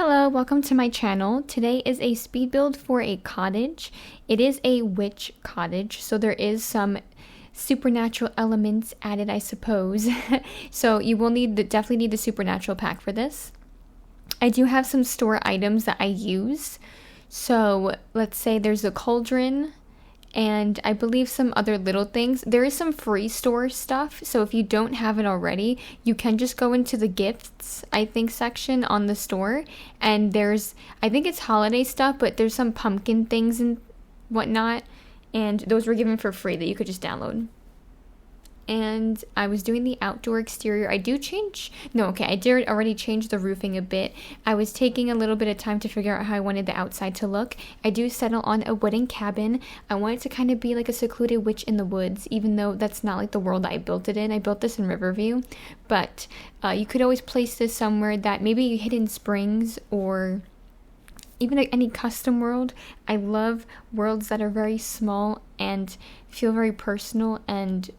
Hello, welcome to my channel. Today is a speed build for a cottage. It is a witch cottage, so there is some supernatural elements added, I suppose. So you will definitely need the supernatural pack for this. I do have some store items that I use. So let's say there's a cauldron, and I believe some other little things. There is some free store stuff, so if you don't have it already, you can just go into the gifts, I think, section on the store, and I think it's holiday stuff, but there's some pumpkin things and whatnot, and those were given for free that you could just download. And I was doing the outdoor exterior. I did already change the roofing a bit. I was taking a little bit of time to figure out how I wanted the outside to look. I do settle on a wooden cabin. I want it to kind of be like a secluded witch in the woods, even though that's not like the world that I built it in. I built this in Riverview, but you could always place this somewhere that maybe Hidden Springs or even like any custom world. I love worlds that are very small and feel very personal and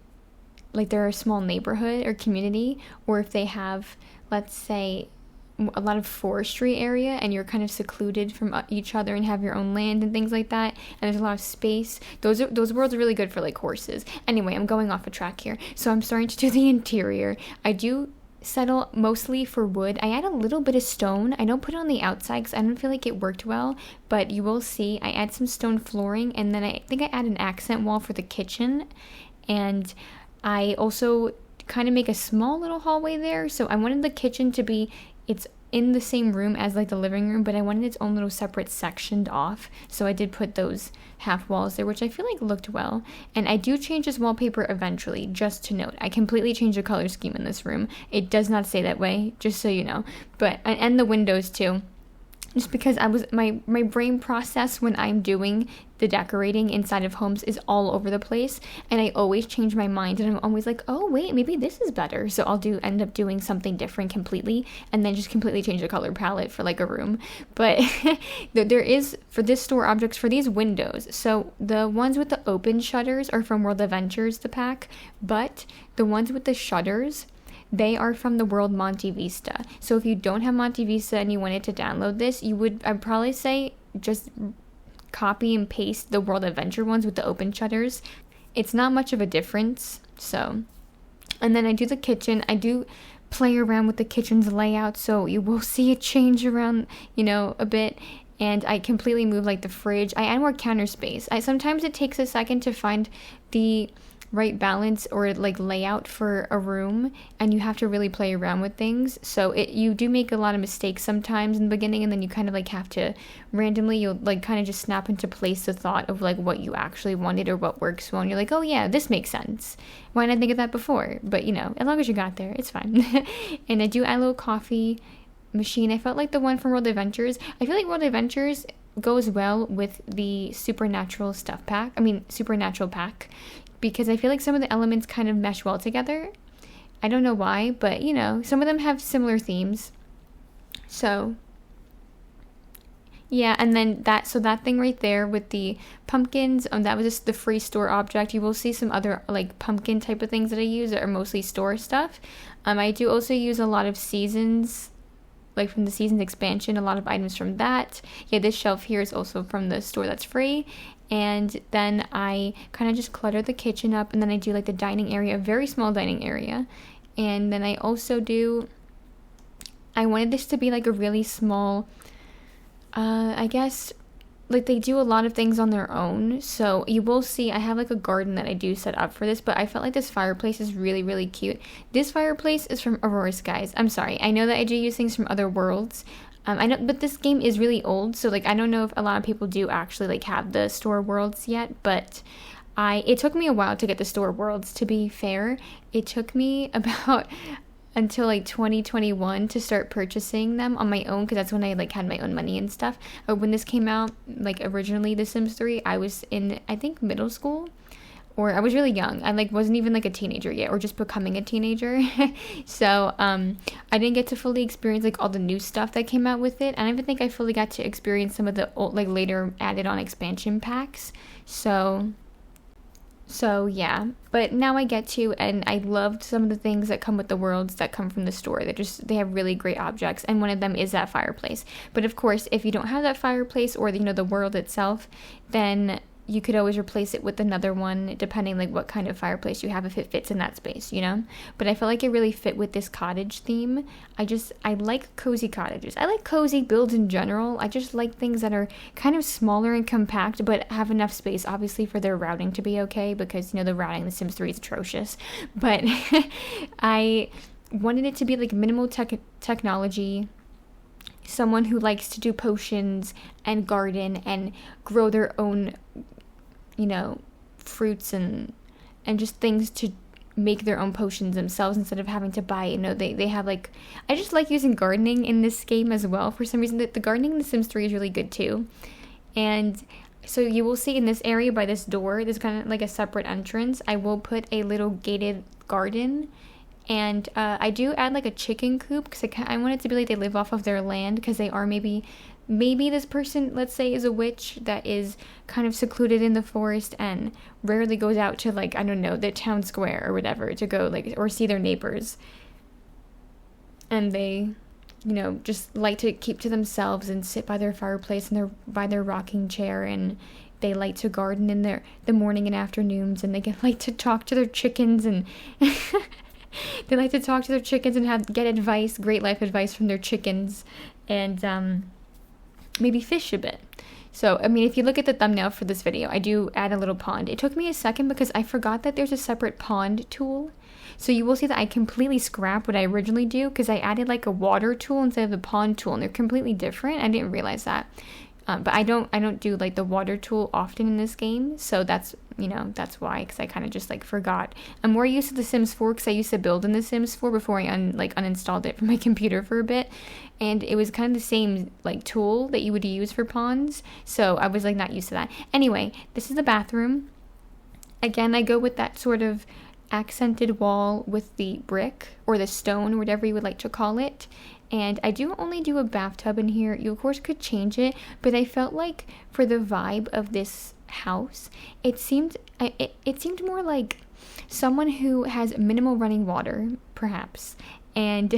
like they're a small neighborhood or community, or if they have, let's say, a lot of forestry area and you're kind of secluded from each other and have your own land and things like that, and there's a lot of space. Those worlds are really good for like horses. Anyway, I'm going off a track here. So I'm starting to do the interior. I do settle mostly for wood. I add a little bit of stone. I don't put it on the outside because I don't feel like it worked well, but you will see I add some stone flooring, and then I think I add an accent wall for the kitchen, and I also kind of make a small little hallway there. So I wanted the kitchen to be, it's in the same room as like the living room, but I wanted its own little separate sectioned off. So I did put those half walls there, which I feel like looked well. And I do change this wallpaper eventually, just to note. I completely changed the color scheme in this room. It does not stay that way, just so you know. But, and the windows too. Just because my brain process when I'm doing the decorating inside of homes is all over the place, and I always change my mind, and I'm always like, oh wait, maybe this is better. So I'll end up doing something different completely, and then just completely change the color palette for like a room. But there is, for this store objects, for these windows, so the ones with the open shutters are from World Adventures, the pack, but the ones with the shutters, they are from the World Monte Vista. So if you don't have Monte Vista and you wanted to download this, I'd probably say just copy and paste the World Adventure ones with the open shutters. It's not much of a difference. So, and then I do the kitchen. I do play around with the kitchen's layout, so you will see it change around, a bit. And I completely move like the fridge. I add more counter space. Sometimes it takes a second to find the right balance or like layout for a room, and you have to really play around with things. So you do make a lot of mistakes sometimes in the beginning, and then you kind of like have to randomly, you'll like kind of just snap into place the thought of like what you actually wanted or what works well, and you're like, oh yeah, this makes sense. Why didn't I think of that before? But as long as you got there, it's fine. And I do add a little coffee machine. I felt like the one from World Adventures, I feel like World Adventures goes well with the supernatural pack, because I feel like some of the elements kind of mesh well together. I don't know why, but some of them have similar themes. So yeah, and then that thing right there with the pumpkins, that was just the free store object. You will see some other like pumpkin type of things that I use that are mostly store stuff. I do also use a lot of seasons, like from the Seasons expansion, a lot of items from that. Yeah, this shelf here is also from the store that's free. And then I kind of just clutter the kitchen up, and then I do like the dining area, a very small dining area. And then I also I wanted this to be like a really small, I guess, like they do a lot of things on their own. So you will see I have like a garden that I do set up for this, but I felt like this fireplace is really, really cute. This fireplace is from Aurora Skies. I'm sorry. I know that I do use things from other worlds. I know, but this game is really old, so like I don't know if a lot of people do actually like have the store worlds yet, but it took me a while to get the store worlds, to be fair. It took me about until like 2021 to start purchasing them on my own, because that's when I like had my own money and stuff. When this came out, like originally The Sims 3, I was in, I think, middle school, or I was really young. I like wasn't even like a teenager yet, or just becoming a teenager. So I didn't get to fully experience like all the new stuff that came out with it. And I don't even think I fully got to experience some of the old, like later added on expansion packs. So So yeah, but now I get to, and I loved some of the things that come with the worlds that come from the store. They have really great objects, and one of them is that fireplace. But of course, if you don't have that fireplace or the world itself, then you could always replace it with another one, depending like what kind of fireplace you have, if it fits in that space. But I felt like it really fit with this cottage theme. I like cozy cottages. I like cozy builds in general. I just like things that are kind of smaller and compact, but have enough space, obviously, for their routing to be okay, because the routing in The Sims 3 is atrocious. But I wanted it to be like minimal technology, someone who likes to do potions and garden and grow their own fruits and just things to make their own potions themselves instead of having to buy. They have like, I just like using gardening in this game as well. For some reason, the gardening in The Sims 3 is really good too. And so you will see in this area by this door, there's kind of like a separate entrance. I will put a little gated garden. And I do add like a chicken coop because I want it to be like they live off of their land, because they are maybe this person, let's say, is a witch that is kind of secluded in the forest and rarely goes out to, like, I don't know, the town square or whatever to go like or see their neighbors. And they, just like to keep to themselves and sit by their fireplace and by their rocking chair, and they like to garden in the morning and afternoons, and they like to talk to their chickens and they like to talk to their chickens and get advice, great life advice from their chickens, and maybe fish a bit. So, I mean, if you look at the thumbnail for this video, I do add a little pond. It took me a second because I forgot that there's a separate pond tool. So you will see that I completely scrapped what I originally do because I added like a water tool instead of the pond tool, and they're completely different. I didn't realize that. But I don't do like the water tool often in this game, so that's why, because I kind of just like forgot. I'm more used to The Sims 4 because I used to build in The Sims 4 before I uninstalled it from my computer for a bit, and it was kind of the same like tool that you would use for ponds, so I was like not used to that. Anyway, this is the bathroom. Again, I go with that sort of accented wall with the brick or the stone, whatever you would like to call it. And I do only do a bathtub in here. You, of course, could change it, but I felt like for the vibe of this house, it seemed more like someone who has minimal running water, perhaps, and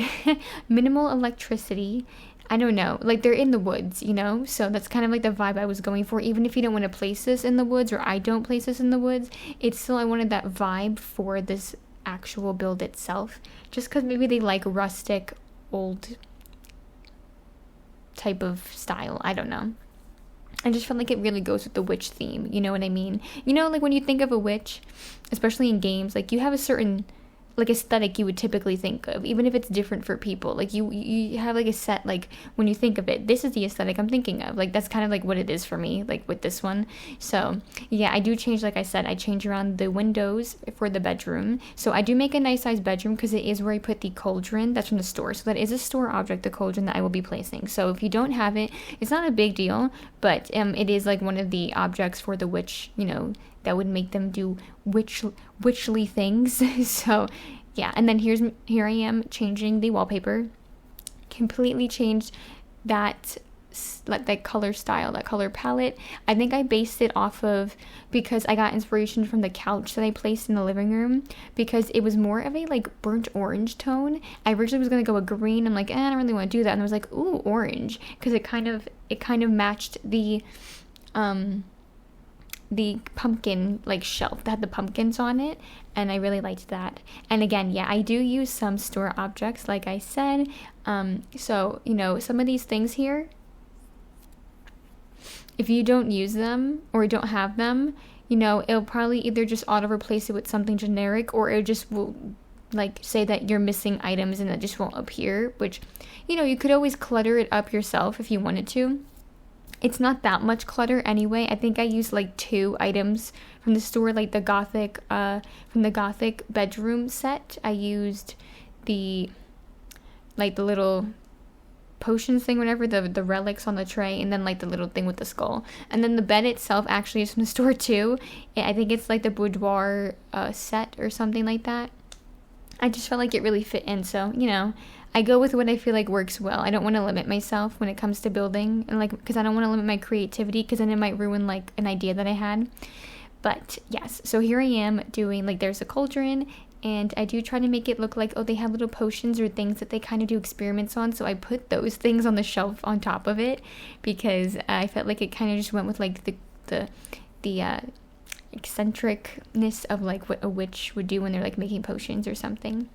minimal electricity. I don't know, like they're in the woods, so that's kind of like the vibe I was going for. Even if you don't want to place this in the woods, or I don't place this in the woods, it's still, I wanted that vibe for this actual build itself, just because maybe they like rustic, old type of style. I don't know. I just felt like it really goes with the witch theme. You know what I mean? Like when you think of a witch, especially in games, like you have a certain like aesthetic you would typically think of, even if it's different for people. Like you have like a set, like when you think of it, this is the aesthetic I'm thinking of. Like that's kind of like what it is for me, like with this one. So yeah, I do change, like I said, I change around the windows for the bedroom. So I do make a nice sized bedroom because it is where I put the cauldron that's from the store. So that is a store object, the cauldron that I will be placing. So if you don't have it, it's not a big deal, but it is like one of the objects for the witch, that would make them do witchly things. So yeah, and then here I am changing the wallpaper. Completely changed that color style, that color palette. I think I based it off of, because I got inspiration from the couch that I placed in the living room, because it was more of a like burnt orange tone. I originally was gonna go a green. I'm like, I don't really want to do that, and I was like, ooh, orange, because it kind of matched the pumpkin like shelf that had the pumpkins on it, and I really liked that. And again, yeah, I do use some store objects, like I said. So some of these things here, if you don't use them or don't have them, it'll probably either just auto replace it with something generic, or it just will like say that you're missing items and that just won't appear, which you could always clutter it up yourself if you wanted to. It's not that much clutter anyway. I think I used like 2 items from the store, like the gothic bedroom set. I used the little potions thing, whatever, the relics on the tray, and then like the little thing with the skull. And then the bed itself actually is from the store too. I think it's like the boudoir set or something like that. I just felt like it really fit in, so I go with what I feel like works well. I don't want to limit myself when it comes to building, and because I don't want to limit my creativity, because then it might ruin like an idea that I had. But yes, so here I am doing, like, there's a cauldron, and I do try to make it look like, oh, they have little potions or things that they kind of do experiments on. So I put those things on the shelf on top of it because I felt like it kind of just went with like the eccentricness of like what a witch would do when they're like making potions or something.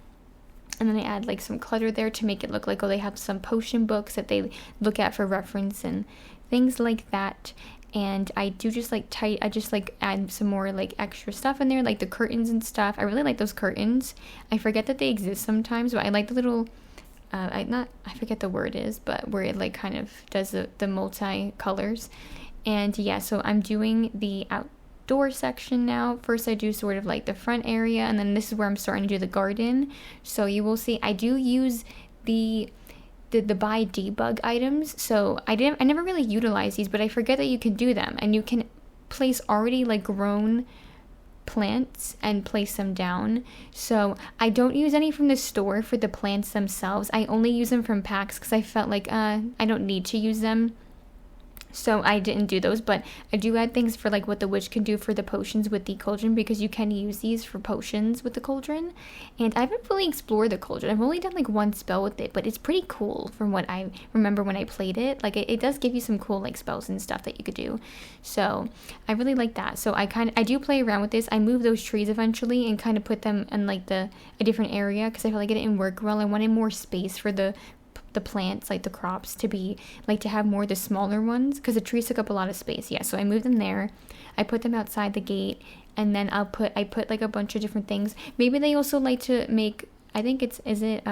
And then I add like some clutter there to make it look like, oh, they have some potion books that they look at for reference and things like that. And I do just like I just like add some more like extra stuff in there, like the curtains and stuff. I really like those curtains. I forget that they exist sometimes, but I like the little I forget the word is, but where it like kind of does the multi colors. And yeah, so I'm doing the outdoor section now. First I do sort of like the front area, and then this is where I'm starting to do the garden. So you will see I do use the buy debug items. So I never really utilize these, but I forget that you can do them, and you can place already like grown plants and place them down. So I don't use any from the store for the plants themselves. I only use them from packs because I felt like I don't need to use them. So I didn't do those, but I do add things for like what the witch can do for the potions with the cauldron, because you can use these for potions with the cauldron. And I haven't fully explored the cauldron. I've only done like one spell with it, but it's pretty cool from what I remember when I played it. Like it does give you some cool like spells and stuff that you could do. So I really like that. So I do play around with this. I move those trees eventually and kind of put them in like a different area because I feel like it didn't work well. I wanted more space for the plants, like the crops, to be like to have more of the smaller ones because the trees took up a lot of space. Yeah, so I moved them there. I put them outside the gate, and then I put like a bunch of different things. Maybe they also like to make, I think is it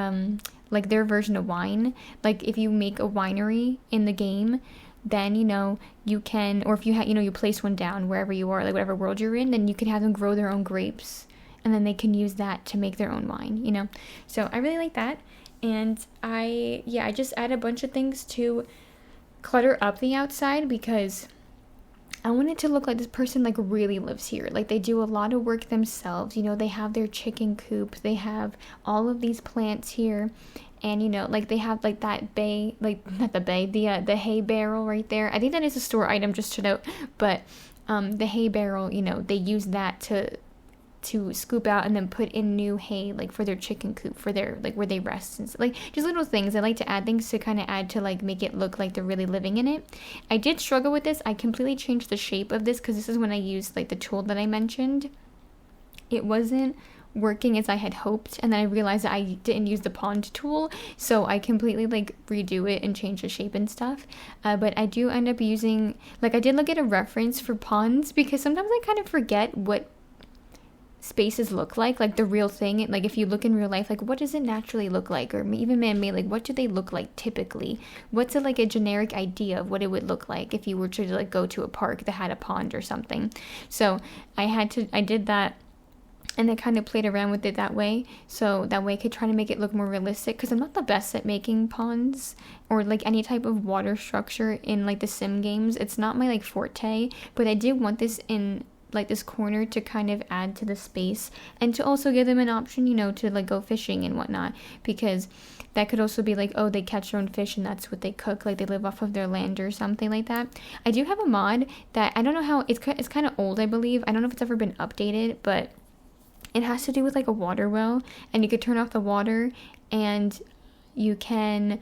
like their version of wine. Like if you make a winery in the game, then you can, or if you you place one down wherever you are, like whatever world you're in, then you can have them grow their own grapes, and then they can use that to make their own wine. So I really like that. And I just add a bunch of things to clutter up the outside because I want it to look like this person like really lives here. Like they do a lot of work themselves. They have their chicken coop. They have all of these plants here. And like they have like that bay, like not the bay, the hay barrel right there. I think that is a store item, just to note. But the hay barrel, they use that to scoop out and then put in new hay, like for their chicken coop, for their like where they rest and stuff. Like just little things. I like to add things to kind of add to like make it look like they're really living in it. I did struggle with this. I completely changed the shape of this because this is when I used like the tool that I mentioned. It wasn't working as I had hoped, and then I realized that I didn't use the pond tool, so I completely like redo it and change the shape and stuff. But I do end up using, like, I did look at a reference for ponds because sometimes I kind of forget what spaces look like the real thing. Like if you look in real life, like what does it naturally look like, or even man-made, like what do they look like typically? What's a generic idea of what it would look like if you were to like go to a park that had a pond or something? So I did that, and I kind of played around with it that way, so that way I could try to make it look more realistic, because I'm not the best at making ponds or like any type of water structure in like the sim games. It's not my like forte, but I do want this in like this corner to kind of add to the space, and to also give them an option, to like go fishing and whatnot, because that could also be like, oh, they catch their own fish and that's what they cook, like they live off of their land or something like that. I do have a mod that I don't know how, it's kind of old, I believe. I don't know if it's ever been updated, but it has to do with like a water well, and you could turn off the water, and you can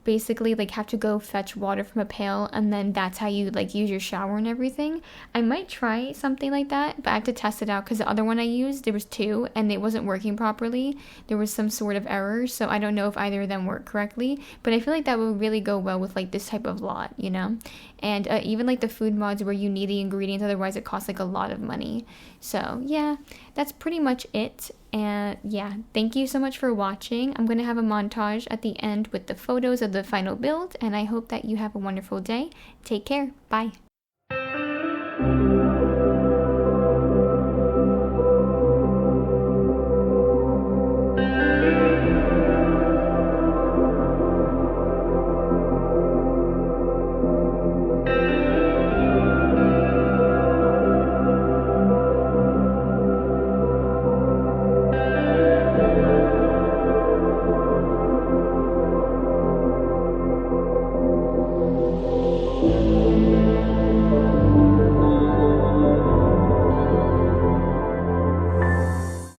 basically like have to go fetch water from a pail, and then that's how you like use your shower and everything. I might try something like that, but I have to test it out because the other one I used, there was two and it wasn't working properly. There was some sort of error, so I don't know if either of them work correctly, but I feel like that would really go well with like this type of lot, and even like the food mods where you need the ingredients, otherwise it costs like a lot of money. So yeah, that's pretty much it. And yeah, thank you so much for watching. I'm going to have a montage at the end with the photos of the final build, and I hope that you have a wonderful day. Take care. Bye.